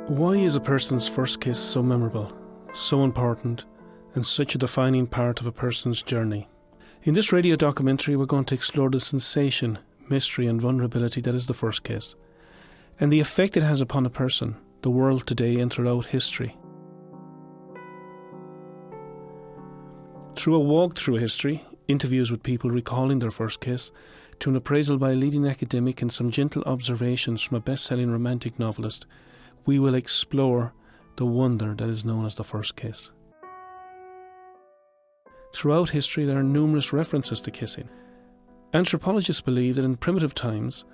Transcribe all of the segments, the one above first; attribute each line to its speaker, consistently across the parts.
Speaker 1: Why is a person's first kiss so memorable, so important, and such a defining part of a person's journey? In this radio documentary, we're going to explore the sensation, mystery and vulnerability that is the first kiss, and the effect it has upon a person, the world today and throughout history. Through a walk through history, interviews with people recalling their first kiss, to an appraisal by a leading academic and some gentle observations from a best-selling romantic novelist, we will explore the wonder that is known as the first kiss. Throughout history, there are numerous references to kissing. Anthropologists believe that in primitive times,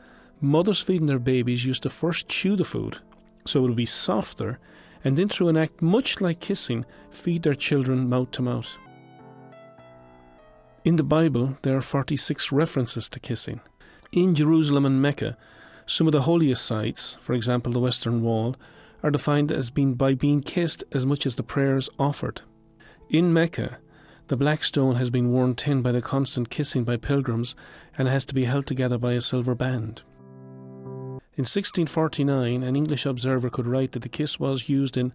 Speaker 1: mothers feeding their babies used to first chew the food, so it would be softer, and then through an act much like kissing, feed their children mouth to mouth. In the Bible, there are 46 references to kissing. In Jerusalem and Mecca, some of the holiest sites, for example the Western Wall, are defined as by being kissed as much as the prayers offered. In Mecca, the black stone has been worn thin by the constant kissing by pilgrims and has to be held together by a silver band. In 1649, an English observer could write that the kiss was used in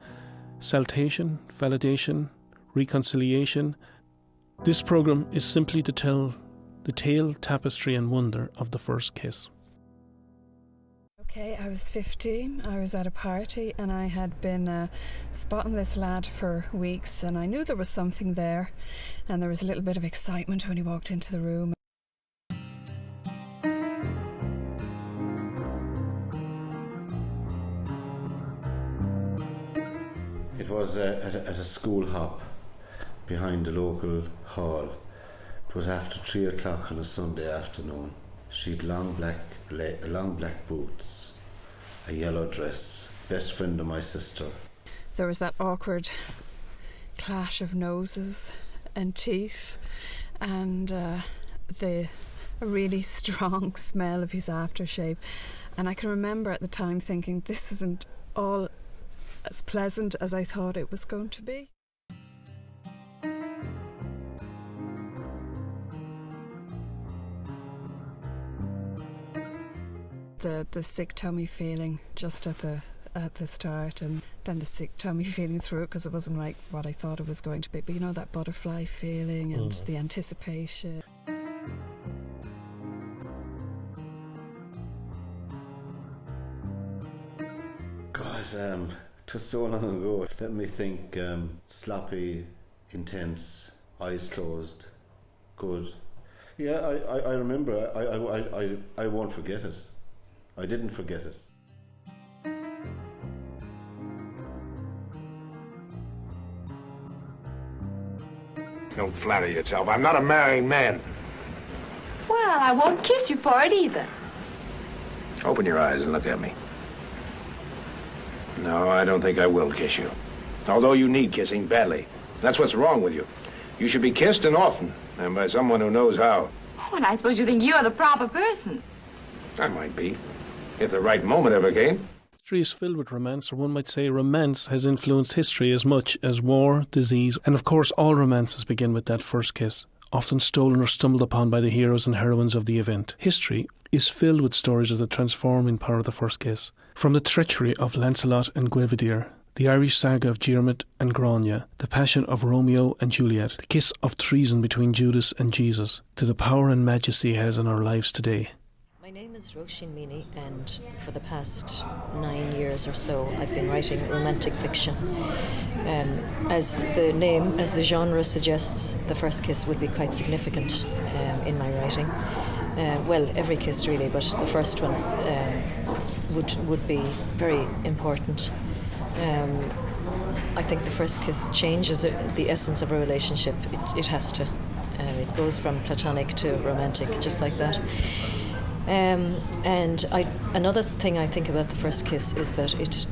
Speaker 1: salutation, validation, reconciliation. This program is simply to tell the tale, tapestry and wonder of the first kiss.
Speaker 2: Okay, I was 15, I was at a party and I had been spotting this lad for weeks, and I knew there was something there, and there was a little bit of excitement when he walked into the room.
Speaker 3: It was at a school hop behind the local hall. It was after 3 o'clock on a Sunday afternoon. She'd long black boots, a yellow dress, best friend of my sister.
Speaker 2: There was that awkward clash of noses and teeth, and a really strong smell of his aftershave. And I can remember at the time thinking, this isn't all as pleasant as I thought it was going to be. The sick tummy feeling just at the start, and then the sick tummy feeling through it because it wasn't like what I thought it was going to be. But you know, that butterfly feeling and the anticipation.
Speaker 3: God, it was so long ago. Let me think. Sloppy, intense, eyes closed, good. Yeah, I remember. I won't forget it. I didn't forget it.
Speaker 4: Don't flatter yourself. I'm not a married man.
Speaker 5: Well, I won't kiss you for it either.
Speaker 4: Open your eyes and look at me. No, I don't think I will kiss you. Although you need kissing badly. That's what's wrong with you. You should be kissed and often, and by someone who knows how.
Speaker 5: Oh, and I suppose you think you're the proper person.
Speaker 4: I might be, if the right moment ever came.
Speaker 1: History is filled with romance, or one might say romance has influenced history as much as war, disease, and of course all romances begin with that first kiss, often stolen or stumbled upon by the heroes and heroines of the event. History is filled with stories of the transforming power of the first kiss. From the treachery of Lancelot and Guinevere, the Irish saga of Dermott and Grania, the passion of Romeo and Juliet, the kiss of treason between Judas and Jesus, to the power and majesty it has in our lives today.
Speaker 6: My name is Roisin Meany, and for the past 9 years or so I've been writing romantic fiction. As the genre suggests, the first kiss would be quite significant in my writing. Well, every kiss really, but the first one would be very important. I think the first kiss changes the essence of a relationship. It has to. It goes from platonic to romantic, just like that. Another thing I think about the first kiss is that it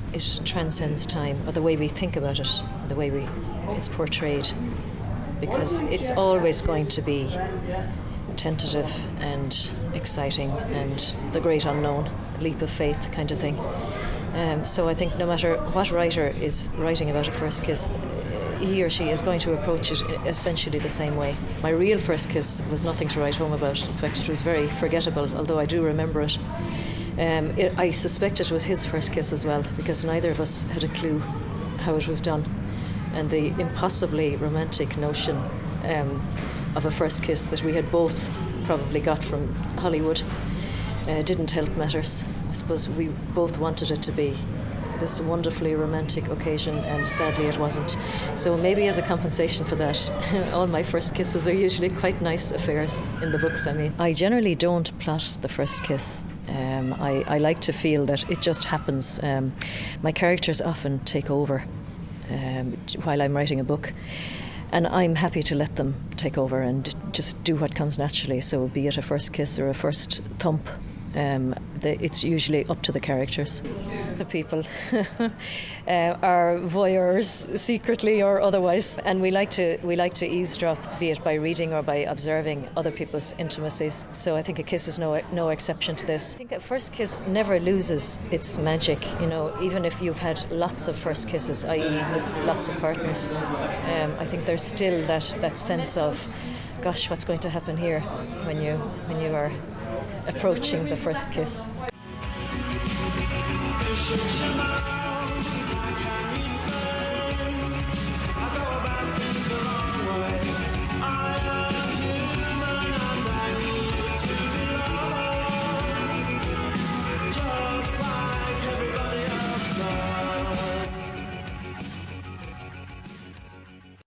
Speaker 6: transcends time, or the way we think about it, the way it's portrayed, because it's always going to be tentative and exciting and the great unknown, leap of faith kind of thing. So I think no matter what writer is writing about a first kiss, he or she is going to approach it essentially the same way. My real first kiss was nothing to write home about. In fact, it was very forgettable, although I do remember it. I suspect it was his first kiss as well, because neither of us had a clue how it was done. And the impossibly romantic notion of a first kiss that we had both probably got from Hollywood didn't help matters. I suppose we both wanted it to be this wonderfully romantic occasion, and sadly it wasn't. So maybe as a compensation for that, all my first kisses are usually quite nice affairs in the books. I mean, I generally don't plot the first kiss. I like to feel that it just happens. My characters often take over while I'm writing a book, and I'm happy to let them take over and just do what comes naturally. So be it a first kiss or a first thump, it's usually up to the characters. The people are voyeurs, secretly or otherwise, and we like to eavesdrop, be it by reading or by observing other people's intimacies. So I think a kiss is no exception to this. I think a first kiss never loses its magic. Even if you've had lots of first kisses, i.e., with lots of partners, I think there's still that sense of, gosh, what's going to happen here when you are approaching the first kiss.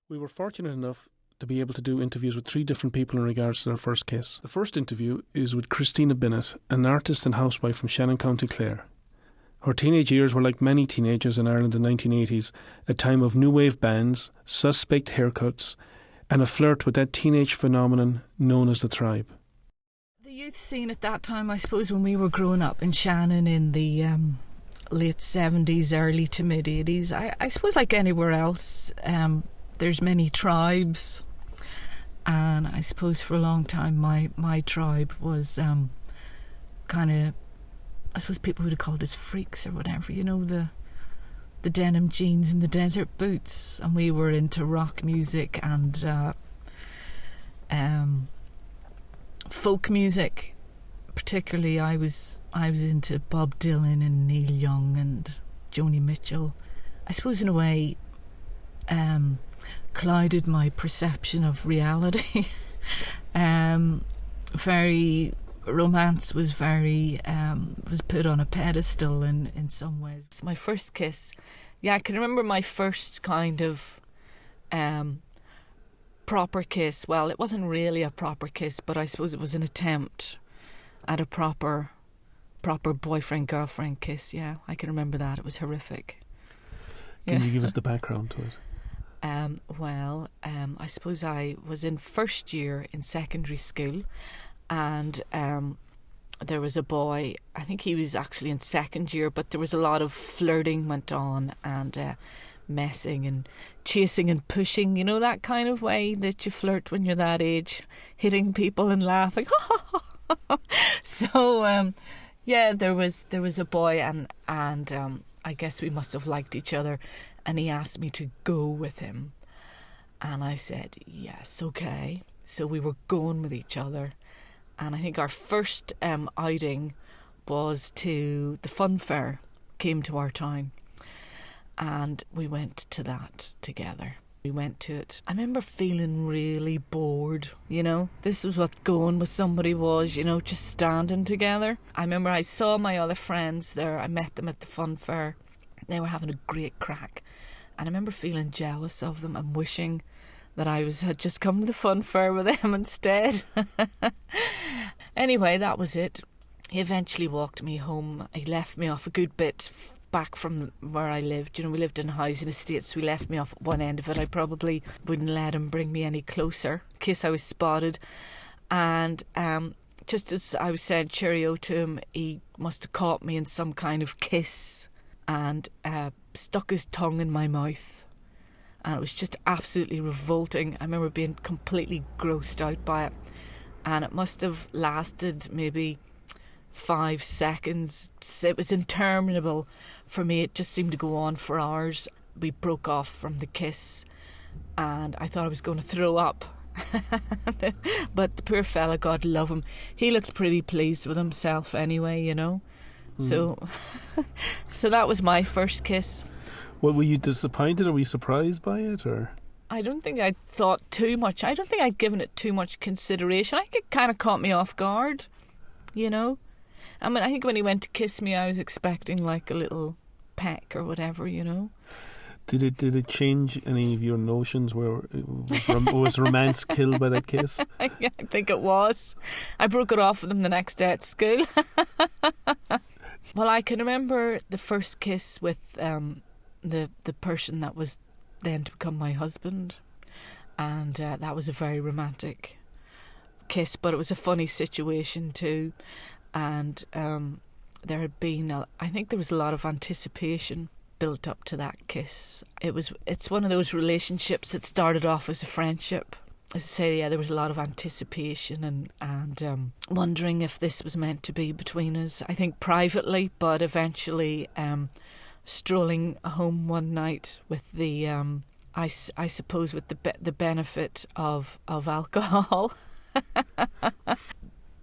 Speaker 1: We were fortunate enough to be able to do interviews with 3 different people in regards to their first kiss. The first interview is with Christina Bennett, an artist and housewife from Shannon, County Clare. Her teenage years were like many teenagers in Ireland in the 1980s, a time of new wave bands, suspect haircuts, and a flirt with that teenage phenomenon known as the tribe.
Speaker 7: The youth scene at that time, I suppose, when we were growing up in Shannon in the late 70s, early to mid 80s, I suppose like anywhere else, there's many tribes. And I suppose for a long time my tribe was kind of, I suppose people would have called us freaks or whatever, the denim jeans and the desert boots, and we were into rock music and folk music. Particularly I was into Bob Dylan and Neil Young and Joni Mitchell. I suppose in a way clouded my perception of reality. Romance was was put on a pedestal in some ways. My first kiss, I can remember my first kind of proper kiss. Well, it wasn't really a proper kiss, but I suppose it was an attempt at a proper boyfriend-girlfriend kiss. Yeah, I can remember that. It was horrific.
Speaker 1: Can you give us the background to it?
Speaker 7: I suppose I was in first year in secondary school, and there was a boy, I think he was actually in second year, but there was a lot of flirting went on, and messing and chasing and pushing, that kind of way that you flirt when you're that age, hitting people and laughing. So there was a boy, and I guess we must have liked each other, and he asked me to go with him, and I said yes, okay. So we were going with each other, and I think our first outing was to the fun fair, came to our town, and we went to that together. We went to it. I remember feeling really bored, This was what going with somebody was, just standing together. I remember I saw my other friends there. I met them at the fun fair. They were having a great crack. And I remember feeling jealous of them and wishing that I had just come to the fun fair with them instead. Anyway, that was it. He eventually walked me home. He left me off a good bit back from where I lived. We lived in a housing estate, so he left me off at one end of it. I probably wouldn't let him bring me any closer in case I was spotted. And just as I was saying cheerio to him, he must have caught me in some kind of kiss and stuck his tongue in my mouth. And it was just absolutely revolting. I remember being completely grossed out by it. And it must have lasted maybe 5 seconds. It was interminable for me. It just seemed to go on for hours. We broke off from the kiss, and I thought I was going to throw up. But the poor fella, God love him, he looked pretty pleased with himself anyway, So, so that was my first kiss.
Speaker 1: Well, were you disappointed or were you surprised by it? Or
Speaker 7: I don't think I thought too much. I don't think I'd given it too much consideration. I think it kind of caught me off guard, you know. I mean, I think when he went to kiss me, I was expecting like a little peck or whatever, you know.
Speaker 1: Did it change any of your notions? Where was romance killed by that kiss?
Speaker 7: Yeah, I think it was. I broke it off with him the next day at school. Well, I can remember the first kiss with the person that was then to become my husband, and that was a very romantic kiss, but it was a funny situation too, and there had been I think there was a lot of anticipation built up to that kiss. It's one of those relationships that started off as a friendship. As I say, yeah, there was a lot of anticipation and wondering if this was meant to be between us. I think privately, but eventually strolling home one night with the I suppose with the benefit of alcohol,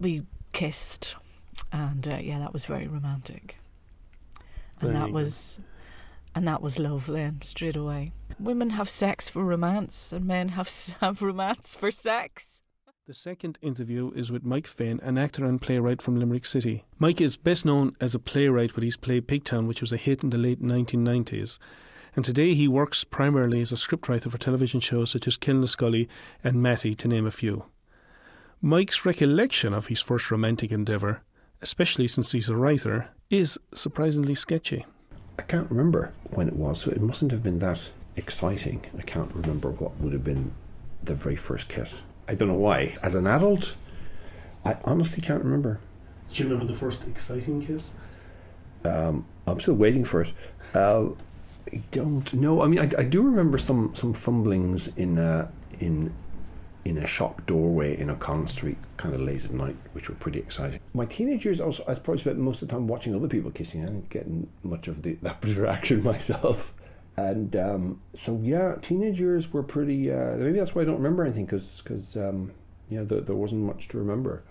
Speaker 7: we kissed, and yeah, that was very romantic, and that was love then straight away. Women have sex for romance, and men have romance for sex.
Speaker 1: The second interview is with Mike Fane, an actor and playwright from Limerick City. Mike is best known as a playwright with his play Pigtown, which was a hit in the late 1990s. And today he works primarily as a scriptwriter for television shows such as Killinascully and Matty, to name a few. Mike's recollection of his first romantic endeavour, especially since he's a writer, is surprisingly sketchy.
Speaker 8: I can't remember when it was, so it mustn't have been that exciting. I can't remember what would have been the very first kiss. I don't know why. As an adult, I honestly can't remember.
Speaker 1: Do you remember the first exciting kiss?
Speaker 8: I'm still waiting for it. I don't know. I mean, I do remember some fumblings in a shop doorway in O'Connell Street, kind of late at night, which were pretty exciting. My teenage years, I probably spent most of the time watching other people kissing. I didn't get much of that interaction myself. And so, yeah, teenage years were pretty... maybe that's why I don't remember anything, because there wasn't much to remember.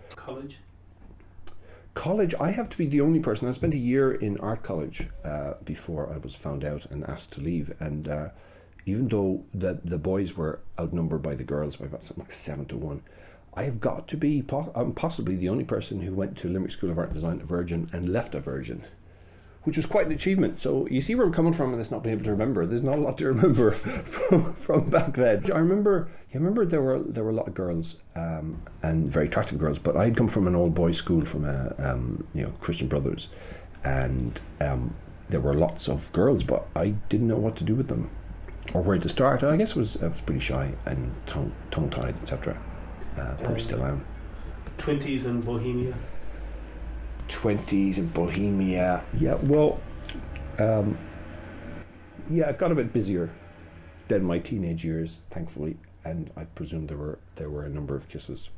Speaker 8: College, I have to be the only person. I spent a year in art college before I was found out and asked to leave. And even though the boys were outnumbered by the girls by about something like 7-1, I have got to be possibly the only person who went to Limerick School of Art and Design a virgin and left a virgin, which was quite an achievement. So you see where I'm coming from, and it's not being able to remember. There's not a lot to remember from back then. I remember there were a lot of girls and very attractive girls, but I had come from an old boys' school from Christian Brothers, and there were lots of girls, but I didn't know what to do with them or where to start. I guess I was pretty shy and tongue-tied, etc. Probably still am.
Speaker 1: 20s in Bohemia.
Speaker 8: 20s in Bohemia. Yeah, well, it got a bit busier than my teenage years, thankfully, and I presume there were a number of kisses.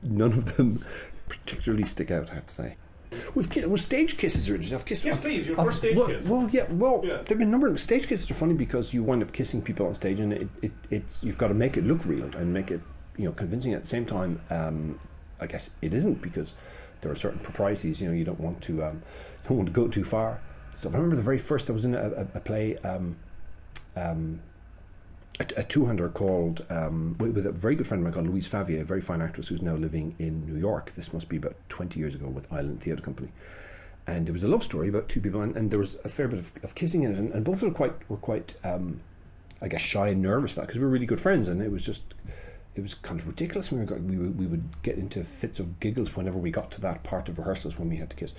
Speaker 8: None of them particularly stick out, I have to say. With stage kisses are interesting. I've kissed.
Speaker 1: Yes, please, your first stage kiss.
Speaker 8: There have been a number of stage kisses are funny because you wind up kissing people on stage, and it's you've got to make it look real and make it convincing. At the same time, I guess it isn't, because there are certain proprieties. You don't want to go too far. So I remember the very first I was in a play, a two-hander called with a very good friend of mine called Louise Favier, a very fine actress who's now living in New York. This must be about 20 years ago, with Island Theatre Company. And it was a love story about two people, and there was a fair bit of kissing in it, and both of them were quite I guess shy and nervous, because we were really good friends, and it was kind of ridiculous. We would get into fits of giggles whenever we got to that part of rehearsals when we had to kiss.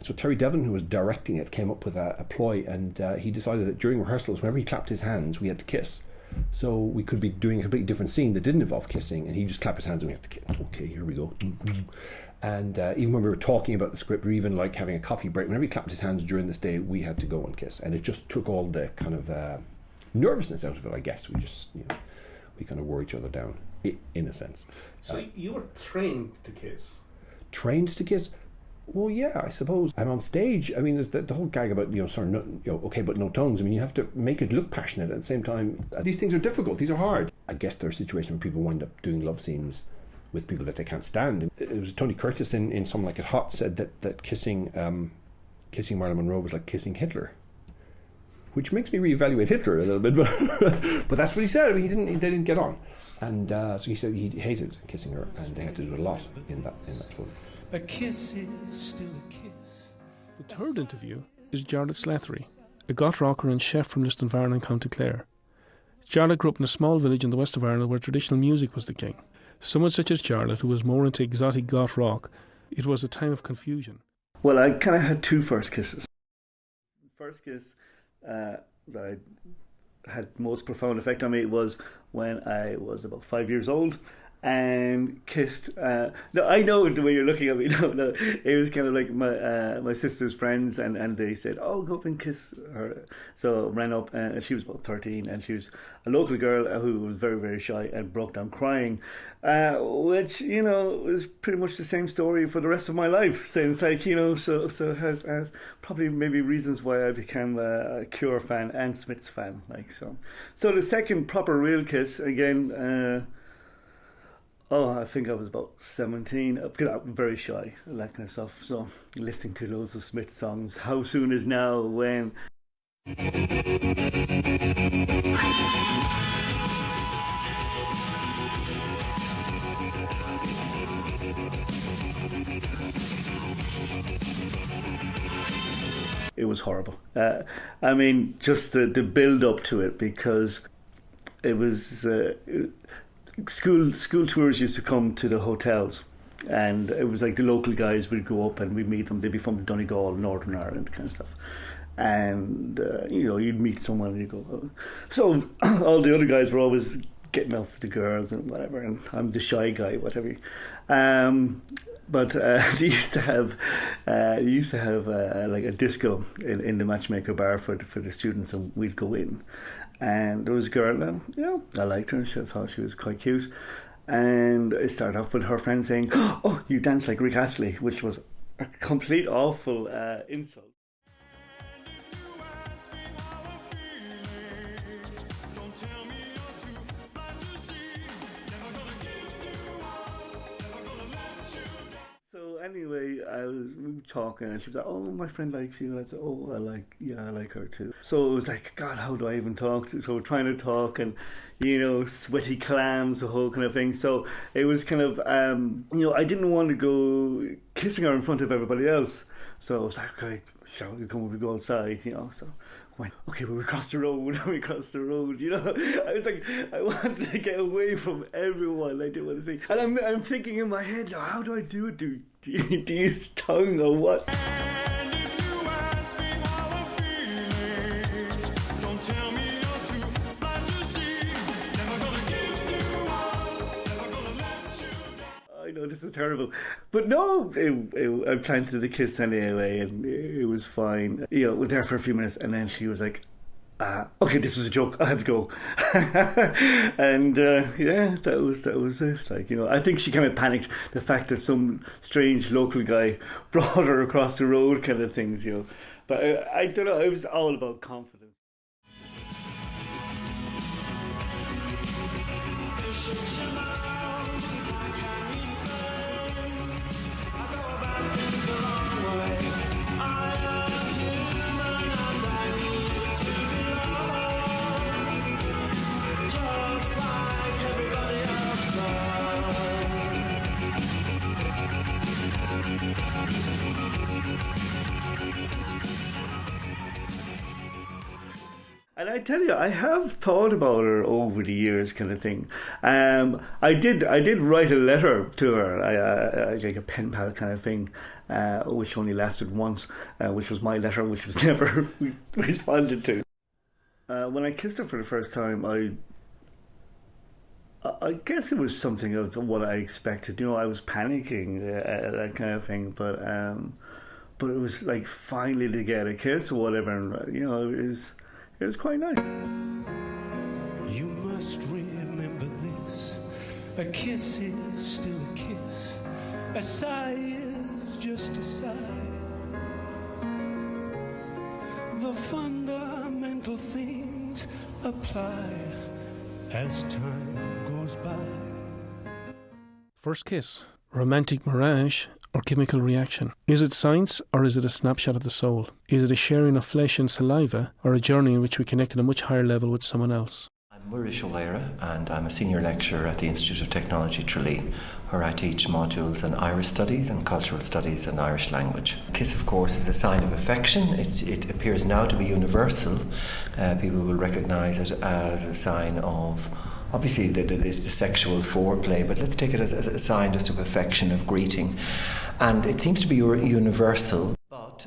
Speaker 8: So Terry Devlin, who was directing it, came up with a ploy, and he decided that during rehearsals, whenever he clapped his hands, we had to kiss. So we could be doing a completely different scene that didn't involve kissing, and he just clapped his hands and we had to kiss. Okay, here we go. And even when we were talking about the script, or even like having a coffee break, whenever he clapped his hands during this day, we had to go and kiss. And it just took all the kind of nervousness out of it, I guess. We just, we kind of wore each other down, in a sense.
Speaker 1: So you were trained to kiss? Trained
Speaker 8: to kiss? Well, yeah, I suppose. I'm on stage. I mean, the whole gag about, okay, but no tongues. I mean, you have to make it look passionate at the same time. These things are difficult. These are hard. I guess there are situations where people wind up doing love scenes with people that they can't stand. It was Tony Curtis in Something Like It Hot said that kissing kissing Marilyn Monroe was like kissing Hitler, which makes me reevaluate Hitler a little bit. But that's what he said. They didn't get on, and so he said he hated kissing her, and they had to do a lot in that film.
Speaker 9: A kiss is still a kiss.
Speaker 1: The third interview is Jarlath Slattery, a goth rocker and chef from Listonvarna in County Clare. Jarlath grew up in a small village in the west of Ireland where traditional music was the king. Someone such as Jarlath, who was more into exotic goth rock, it was a time of confusion.
Speaker 10: Well, I kind of had two first kisses. First kiss that had most profound effect on me was when I was about 5 years old and kissed. No, I know the way you're looking at me. No, it was kind of like my sister's friends, and they said, "Oh, go up and kiss her." So I ran up, and she was about 13, and she was a local girl who was very, very shy and broke down crying, which was pretty much the same story for the rest of my life. Since so has probably maybe reasons why I became a Cure fan and Smiths fan. So the second proper real kiss again. I think I was about 17. Because I'm very shy, that kind of stuff. So listening to loads of Smith songs. How soon is now? When? It was horrible. I mean, just the build up to it, because it was. School tours used to come to the hotels, and it was like the local guys would go up and we'd meet them. They'd be from Donegal, Northern Ireland, kind of stuff. And you'd meet someone and you go, oh. So all the other guys were always getting off with the girls and whatever, and I'm the shy guy, whatever. But they used to have like a disco in the Matchmaker bar for the students, and we'd go in. And there was a girl, and I liked her. I thought she was quite cute. And it started off with her friend saying, "Oh, you dance like Rick Astley," which was a complete awful insult. So anyway, we were talking, and she was like, "Oh, my friend likes you." And I said, "Oh, I like her too." So it was like, God, how do I even talk to? So we're trying to talk, and sweaty clams, the whole kind of thing. So it was kind of, I didn't want to go kissing her in front of everybody else. So I was like, "Okay, shall we go outside?" So went, okay, well, we crossed the road. I was like, I wanted to get away from everyone. I didn't want to see. And I'm thinking in my head, how do I do it? Do you use tongue or what? I know this is terrible, but no, I planted the kiss anyway, and it was fine. It was there for a few minutes, and then she was like, "Okay, this is a joke. I have to go." And that was it. I think she kind of panicked the fact that some strange local guy brought her across the road, kind of things. But I don't know. It was all about confidence. And I tell you, I have thought about her over the years, kind of thing. I did write a letter to her, like a pen pal kind of thing, which only lasted once, which was my letter, which was never responded to. When I kissed her for the first time, I guess it was something of what I expected. I was panicking, that kind of thing, but it was like finally to get a kiss or whatever, and it was quite nice.
Speaker 9: You must remember this. A kiss is still a kiss. A sigh is just a sigh. The fundamental things apply as time goes by.
Speaker 1: First kiss, romantic mirage, or chemical reaction? Is it science, or is it a snapshot of the soul? Is it a sharing of flesh and saliva, or a journey in which we connect at a much higher level with someone else?
Speaker 11: I'm Murish O'Leary, and I'm a senior lecturer at the Institute of Technology, Tralee, where I teach modules on Irish studies and cultural studies and Irish language. Kiss, of course, is a sign of affection. It appears now to be universal. People will recognise it as a sign of, obviously, it's the sexual foreplay, but let's take it as a sign just of affection, of greeting. And it seems to be universal. But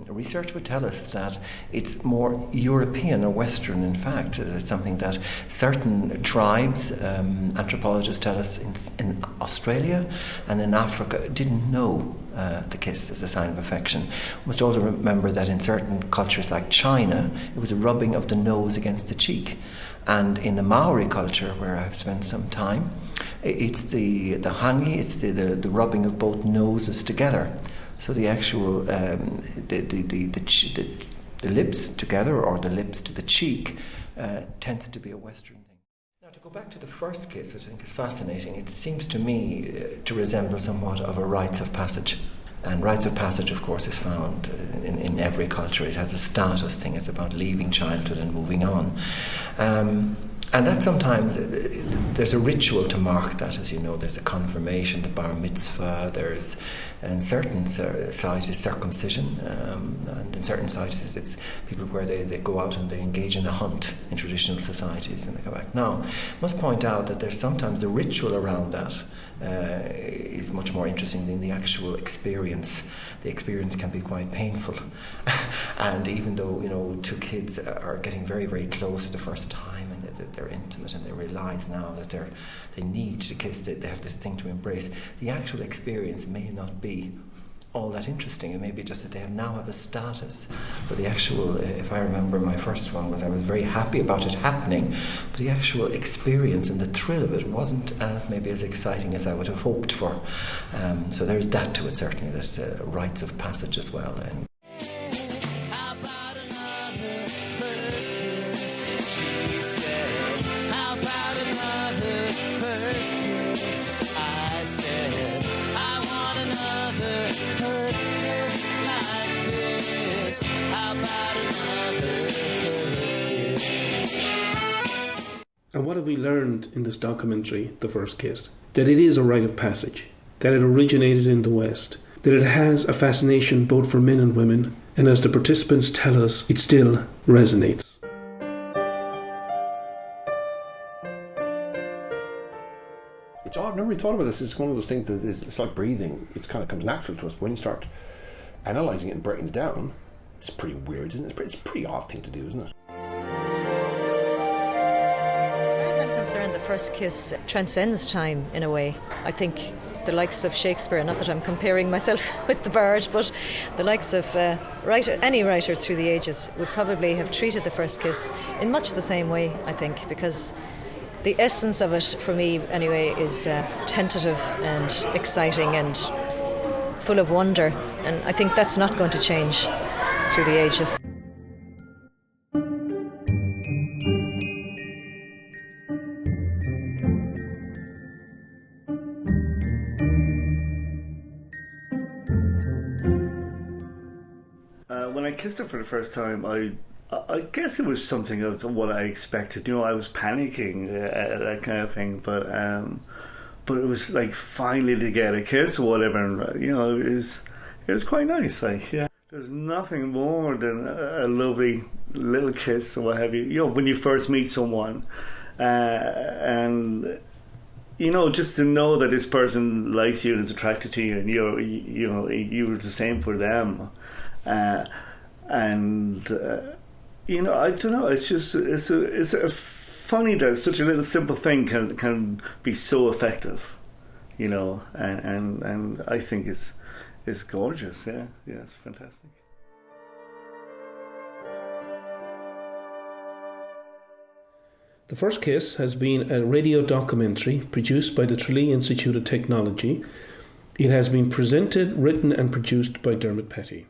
Speaker 11: research would tell us that it's more European or Western, in fact. It's something that certain tribes, anthropologists tell us in Australia and in Africa, didn't know the kiss as a sign of affection. We must also remember that in certain cultures like China, it was a rubbing of the nose against the cheek. And in the Maori culture, where I've spent some time, it's the hangi, it's the rubbing of both noses together. So the actual the lips together, or the lips to the cheek, tends to be a Western thing. Now, to go back to the first kiss, which I think is fascinating, it seems to me to resemble somewhat of a rites of passage. And rites of passage, of course, is found in every culture. It has a status thing. It's about leaving childhood and moving on. And that sometimes, there's a ritual to mark that, as you know. There's a confirmation, the bar mitzvah, there's, in certain societies, circumcision, and in certain societies it's people where they go out and they engage in a hunt in traditional societies and they come back. Now, I must point out that there's sometimes the ritual around that is much more interesting than the actual experience. The experience can be quite painful. And even though, two kids are getting very, very close for the first time, and they're intimate, and they realise now that they need to kiss, they have this thing to embrace, the actual experience may not be all that interesting. It may be just that they now have a status. But the actual, if I remember, my first one I was very happy about it happening, but the actual experience and the thrill of it wasn't maybe as exciting as I would have hoped for. So there's that to it, certainly. There's rites of passage as well. And
Speaker 1: And what have we learned in this documentary, The First Kiss? That it is a rite of passage, that it originated in the West, that it has a fascination both for men and women, and as the participants tell us, it still resonates.
Speaker 8: I've never really thought about this. It's one of those things that it's like breathing. It kind of comes natural to us. But when you start analysing it and breaking it down, it's pretty weird, isn't it? It's a pretty odd thing to do, isn't it?
Speaker 6: Concerned, the first kiss transcends time in a way. I think the likes of Shakespeare, not that I'm comparing myself with the bard, but the likes of any writer through the ages would probably have treated the first kiss in much the same way, I think, because the essence of it, for me anyway, is tentative and exciting and full of wonder, and I think that's not going to change through the ages.
Speaker 10: When I kissed her for the first time, I guess it was something of what I expected. I was panicking, that kind of thing. But it was like finally to get a kiss or whatever, and it was quite nice. Like, yeah, there's nothing more than a lovely little kiss or what have you. When you first meet someone, and just to know that this person likes you and is attracted to you, and you're the same for them. I don't know. It's just it's funny that such a little simple thing can be so effective, and I think it's gorgeous. Yeah, it's fantastic.
Speaker 1: The First Kiss has been a radio documentary produced by the Tralee Institute of Technology. It has been presented, written and produced by Dermott Petty.